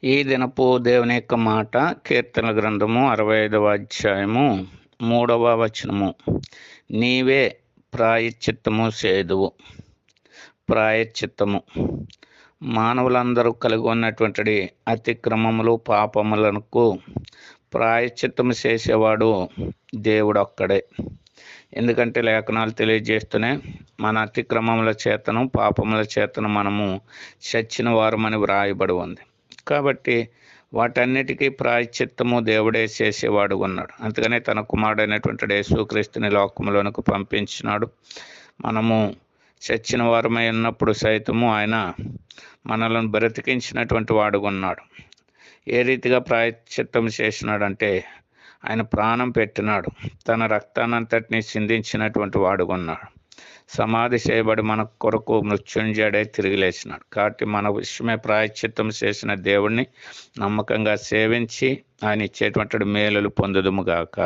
ఈ దినపు దేవుని యొక్క మాట కీర్తనల గ్రంథము 65వ అధ్యాయము 3వ వచనము. నీవే ప్రాయశ్చిత్తము చేదువు. ప్రాయశ్చిత్తము మానవులందరూ కలిగి ఉన్నటువంటి అతిక్రమములు పాపములకు ప్రాయశ్చిత్తము చేసేవాడు దేవుడు ఒక్కడే. ఎందుకంటే లేఖనాలు తెలియజేస్తూనే మన అతిక్రమముల చేతను పాపముల చేతను మనము చచ్చిన వారమని వ్రాయబడి ఉంది. కాబట్టి వాటన్నిటికీ ప్రాయశ్చిత్తము దేవుడే చేసేవాడు ఉన్నాడు. అందుకనే తన కుమారుడైనటువంటి యేసుక్రీస్తుని లోకములోనికి పంపించినాడు. మనము చచ్చిన వారమై ఉన్నప్పుడు సైతము ఆయన మనలను బ్రతికించినటువంటి వాడు ఉన్నాడు. ఏ రీతిగా ప్రాయశ్చిత్తం చేసినాడంటే ఆయన ప్రాణం పెట్టినాడు. తన రక్తానంతటిని చిందించినటువంటి వాడు ఉన్నాడు. సమాధి చేయబడి మన కొరకు మృత్యుంజయుడై తిరిగి లేచినాడు. కాబట్టి మన విషయమే ప్రాయశ్చిత్తం చేసిన దేవుణ్ణి నమ్మకంగా సేవించి ఆయన ఇచ్చేటువంటి మేలులు పొందుదుముగాక.